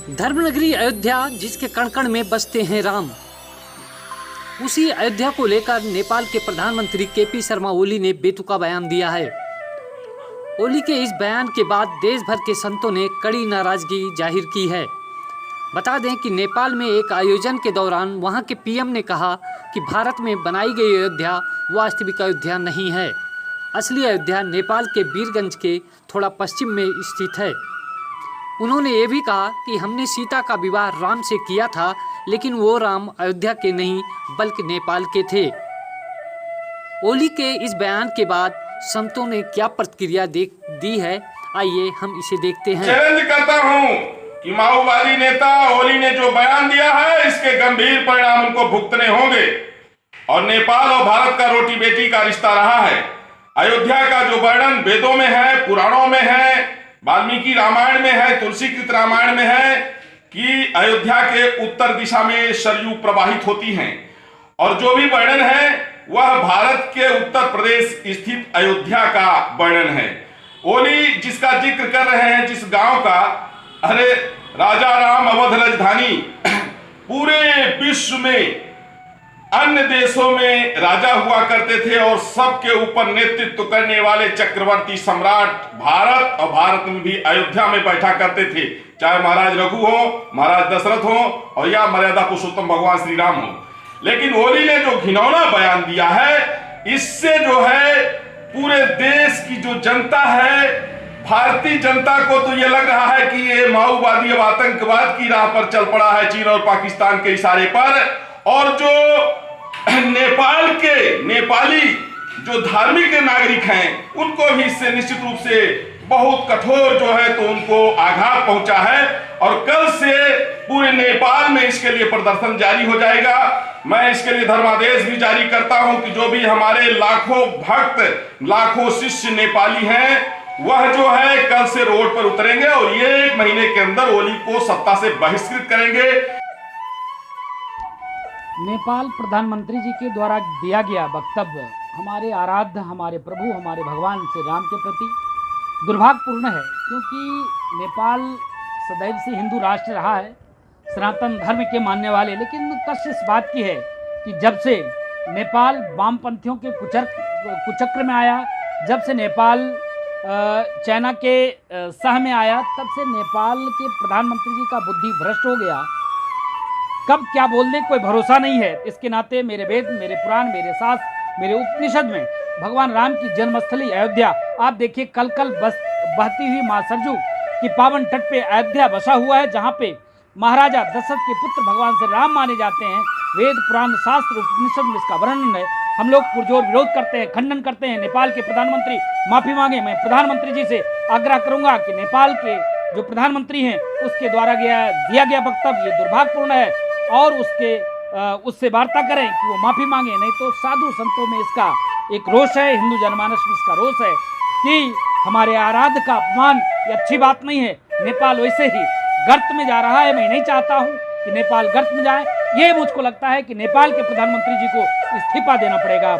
धर्मनगरी अयोध्या जिसके कण कण में बसते हैं राम, उसी अयोध्या को लेकर नेपाल के प्रधानमंत्री केपी शर्मा ओली ने बेतुका बयान दिया है। ओली के इस बयान के बाद देश भर के संतों ने कड़ी नाराजगी जाहिर की है। बता दें कि नेपाल में एक आयोजन के दौरान वहां के पीएम ने कहा कि भारत में बनाई गई अयोध्या वास्तविक अयोध्या नहीं है। असली अयोध्या नेपाल के वीरगंज के थोड़ा पश्चिम में स्थित है। उन्होंने ये भी कहा कि हमने सीता का विवाह राम से किया था, लेकिन वो राम अयोध्या के नहीं बल्कि नेपाल के थे। ओली के इस बयान के बाद संतों ने क्या प्रतिक्रिया दी है, आइए हम इसे देखते हैं। चैलेंज करता हूं कि माओवादी नेता ओली ने जो बयान दिया है, इसके गंभीर परिणाम उनको भुगतने होंगे। और नेपाल और भारत का रोटी बेटी का रिश्ता रहा है। अयोध्या का जो वर्णन वेदों में है, पुराणों में है, वाल्मीकि रामायण में है, तुलसीकृत रामायण में है कि अयोध्या के उत्तर दिशा में सरयू प्रवाहित होती हैं। और जो भी वर्णन है वह भारत के उत्तर प्रदेश स्थित अयोध्या का वर्णन है। ओली जिसका जिक्र कर रहे हैं, जिस गांव का, अरे राजा राम अवध राजधानी, पूरे विश्व में अन्य देशों में राजा हुआ करते थे और सबके ऊपर नेतृत्व करने वाले चक्रवर्ती सम्राट भारत और भारत में भी अयोध्या में बैठा करते थे, चाहे महाराज रघु हो, महाराज दशरथ हो और या मर्यादा पुरुषोत्तम भगवान श्री राम हो। लेकिन ओली ने जो घिनौना बयान दिया है, इससे जो है पूरे देश की जो जनता है, भारतीय जनता को तो ये लग रहा है कि ये माओवादी और आतंकवाद की राह पर चल पड़ा है, चीन और पाकिस्तान के इशारे पर। और जो नेपाल के नेपाली जो धार्मिक नागरिक हैं, उनको भी इससे निश्चित रूप से बहुत कठोर जो है तो उनको आघात पहुंचा है। और कल से पूरे नेपाल में इसके लिए प्रदर्शन जारी हो जाएगा। मैं इसके लिए धर्मादेश भी जारी करता हूं कि जो भी हमारे लाखों भक्त, लाखों शिष्य नेपाली हैं, वह जो है कल से रोड पर उतरेंगे और ये 1 महीने के अंदर ओली को सत्ता से बहिष्कृत करेंगे। नेपाल प्रधानमंत्री जी के द्वारा दिया गया वक्तव्य हमारे आराध्य, हमारे प्रभु, हमारे भगवान श्री राम के प्रति दुर्भाग्यपूर्ण है, क्योंकि नेपाल सदैव से हिंदू राष्ट्र रहा है, सनातन धर्म के मानने वाले। लेकिन कष्ट इस बात की है कि जब से नेपाल वामपंथियों के कुचक्र में आया, जब से नेपाल चाइना के सह में आया, तब से नेपाल के प्रधानमंत्री जी का बुद्धि भ्रष्ट हो गया। कब क्या बोलने कोई भरोसा नहीं है। इसके नाते मेरे वेद, मेरे पुराण, मेरे शास्त्र, मेरे उपनिषद में भगवान राम की जन्मस्थली अयोध्या, आप देखिए कल बहती हुई माँ सरजू की पावन तट पे अयोध्या बसा हुआ है, जहाँ पे महाराजा दशरथ के पुत्र भगवान से राम माने जाते हैं। वेद, पुराण, शास्त्र, उपनिषद में इसका वर्णन है। हम लोग पुरजोर विरोध करते हैं, खंडन करते हैं। नेपाल के प्रधानमंत्री माफी मांगे। मैं प्रधानमंत्री जी से आग्रह करूंगा कि नेपाल के जो प्रधानमंत्री हैं उसके द्वारा दिया गया वक्तव्य ये दुर्भाग्यपूर्ण है और उससे वार्ता करें कि वो माफी मांगे। नहीं तो साधु संतों में इसका एक रोष है, हिंदू जनमानस में इसका रोष है कि हमारे आराध्य का अपमान ये अच्छी बात नहीं है। नेपाल वैसे ही गर्त में जा रहा है। मैं नहीं चाहता हूँ कि नेपाल गर्त में जाए। ये मुझको लगता है कि नेपाल के प्रधानमंत्री जी को इस्तीफा देना पड़ेगा।